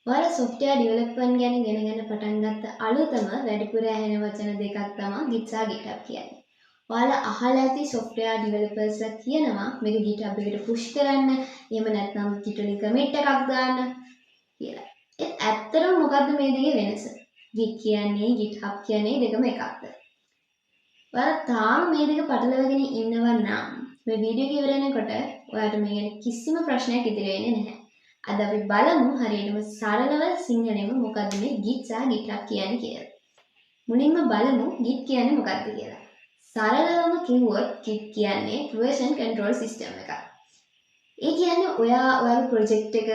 ඔයාලා software development ගැන ඉගෙන ගන්න පටන් ගත්ත අලුතම වැඩිපුර ඇහෙන වචන දෙකක් තමයි Git සහ GitHub කියන්නේ. ඔයාලා අහලා ඇති software developers කියනවා මේක GitHub එකට push කරන්න, එහෙම නැත්නම් Git වලින් commit එකක් දාන්න කියලා. ඒත් ඇත්තටම මොකද්ද මේ දෙකේ වෙනස? Git කියන්නේ GitHub කියන්නේ දෙකම එකක්ද? ඔයාලා තාම මේ දෙක පටලවාගෙන ඉන්නවා නම් මේ වීඩියෝ එක ඉවර වෙනකොට ඔයාලට මේ ගැන කිසිම ප්‍රශ්නයක් ඉදිරි වෙන්නේ නැහැ. අද අපි බලමු හරියටම සරලව සිංහලෙන්ම මොකද්ද මේ Git සහ GitHub කියන්නේ කියලා. මුලින්ම බලමු Git කියන්නේ මොකක්ද කියලා. සරලවම කිව්වොත් Git කියන්නේ version control system එකක්. ඒ කියන්නේ ඔයාගේ project එක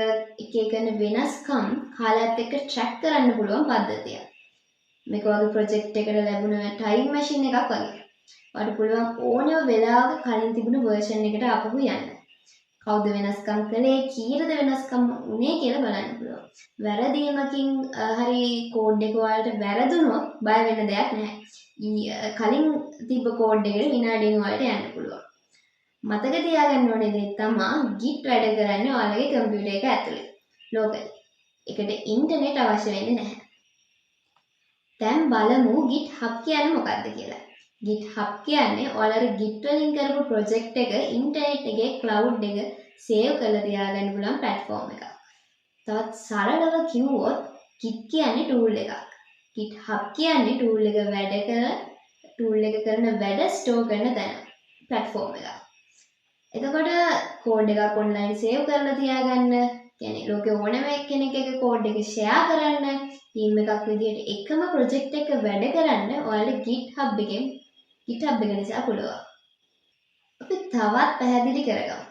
කරන වෙනස්කම් කාලයත් එක්ක track කරන්න පුළුවන් පද්ධතියක්. මේක වගේ project එකට ලැබුණ time machine එකක් වගේ. ඔයාලට පුළුවන් ඕනම වෙලාවක කලින් තිබුණු version එකට ආපහු යන්න. කවුද වෙනස්කම් කළේ කීයද වෙනස්කම් උනේ කියලා බලන්න පුළුවන්. වැරදීමකින් හරි කෝඩ් එක වලට වැරදුනොත් බය වෙන්න දෙයක් නැහැ. කලින් තිබ්බ කෝඩ් එකට විනාඩියෙන් වලට යන්න පුළුවන්. මතක තියාගන්න ඕනේ දේ තමයි Git වැඩ කරන්නේ ඔයාලගේ කම්පියුටර් එක ඇතුලේ. ලෝකල්. ඒකට ඉන්ටර්නෙට් අවශ්‍ය වෙන්නේ නැහැ. දැන් බලමු GitHub කියන්නේ මොකක්ද කියලා. GitHub කියන්නේ ඔයාලගේ Git වලින් කරපු project එක ඉන්ටර්නෙට් එකේ cloud එක save කරලා තියාගන්න පුළුවන් platform එකක්. තවත් සරලව කිව්වොත් Git කියන්නේ tool එකක්. GitHub කියන්නේ tool එක කරන වැඩ store කරන තැන platform එකක්. එතකොට code එකක් online save කරලා තියාගන්න, කියන්නේ ලෝකේ ඕනම කෙනෙක් එක code එක share කරන්න, team එකක් විදිහට එකම project එක වැඩ කරන්න ඔයාලට GitHub එක නිසා පුළුවන්. අපි තවත් පැහැදිලි කරගමු.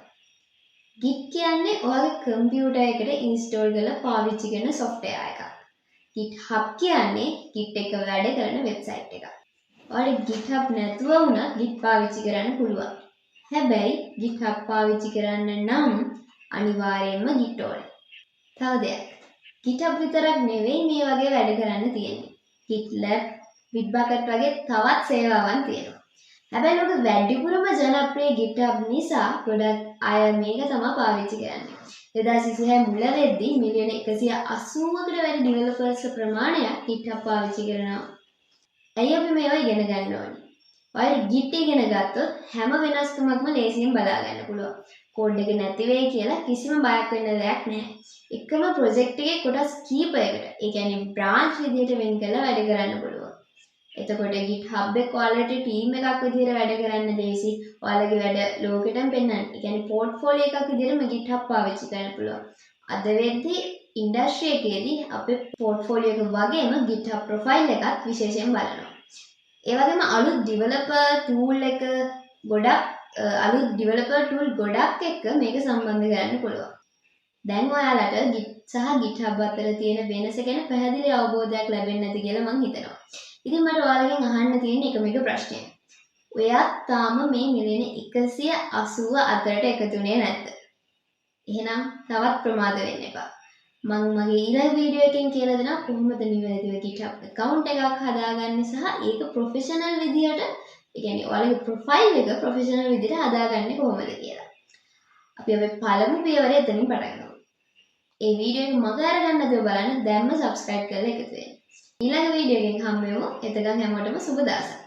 Git කියන්නේ ඔයාගේ කම්පියුටර් එකට install කරලා පාවිච්චි කරන software එකක්. GitHub කියන්නේ Git එක වැඩ කරන website එකක්. ඔයාලට GitHub නැතුව වුණත් Git පාවිච්චි කරන්න පුළුවන්. හැබැයි GitHub පාවිච්චි කරන්න නම් අනිවාර්යයෙන්ම Git ඕනේ. තව දෙයක්. GitHub විතරක් නෙවෙයි මේ වගේ වැඩ කරන්න තියෙන්නේ. GitLab, Bitbucket වගේ තවත් සේවාවන් තියෙනවා. හැබැයි ලෝක වැඩිපුරම ජනප්‍රිය GitHub නිසා ගොඩක් අය මේක තමයි පාවිච්චි කරන්නේ. 2026 මුල වෙද්දී මිලියන 180කට වැඩි ඩෙවලොපර්ස් ප්‍රමාණයක් GitHub පාවිච්චි කරනවා. ඇයි අපි මේවා ඉගෙන ගන්න ඕනේ? ඔයාලා Git ඉගෙන ගත්තොත් හැම වෙනස්කමක්ම ලේසියෙන් බලා ගන්න පුළුවන්. කෝඩ් එක නැති වෙයි කියලා කිසිම බයක් වෙන්න දෙයක් නැහැ. එකම ප්‍රොජෙක්ට් එකේ කොටස් කීපයකට, ඒ කියන්නේ බ්‍රාන්ච් විදිහට වෙන් කරලා වැඩ කරන්න පුළුවන්. එතකොට GitHub එක quality team එකක් විදිහට වැඩ කරන්න ලේසි. ඔයාලගේ වැඩ ලෝකෙටම පෙන්වන්න. ඒ කියන්නේ පෝර්ට්ෆෝලියෝ එකක් විදිහට GitHub පාවිච්චි කරන්න පුළුවන්. අද වෙද්දී ඉන්ඩස්ට්‍රි එකේදී අපේ පෝර්ට්ෆෝලියෝ එක වගේම GitHub ප්‍රොෆයිල් එකත් විශේෂයෙන් බලනවා. ඒ වගේම අලුත් developer tool ගොඩක් එක්ක මේක සම්බන්ධ කරන්න පුළුවන්. දැන් ඔයාලට Git සහ GitHub අතර තියෙන වෙනස ගැන පැහැදිලි අවබෝධයක් ලැබෙන්නේ නැති කියලා මම හිතනවා. ඉතින් මට ඔයාලගෙන් අහන්න තියෙන එකම ප්‍රශ්නය. ඔයා තාම මේ මිලියන 180 අතරට එකතුනේ නැද්ද? එහෙනම් තවත් ප්‍රමාද වෙන්න එපා. මම මගේ ඊළඟ වීඩියෝ එකෙන් කියලා දෙනවා කොහොමද නිවැරදිව GitHub account එකක් හදාගන්නේ සහ ඒක ප්‍රොෆෙෂනල් විදියට, ඒ කියන්නේ ඔයාලගේ ප්‍රොෆයිල් එක ප්‍රොෆෙෂනල් විදියට හදාගන්නේ කොහොමද කියලා. අපි අපේ පළමු පියවර එතනින් පටන් ගමු. ඒ වීඩියෝ එක මග අරගන්න නැතුව බලන්න දැන්ම subscribe කරලා එකතු වෙන්න. ඊළඟ වීඩියෝ එකෙන් හම්බ වෙමු. එතකන් හැමෝටම සුබ දවසක්.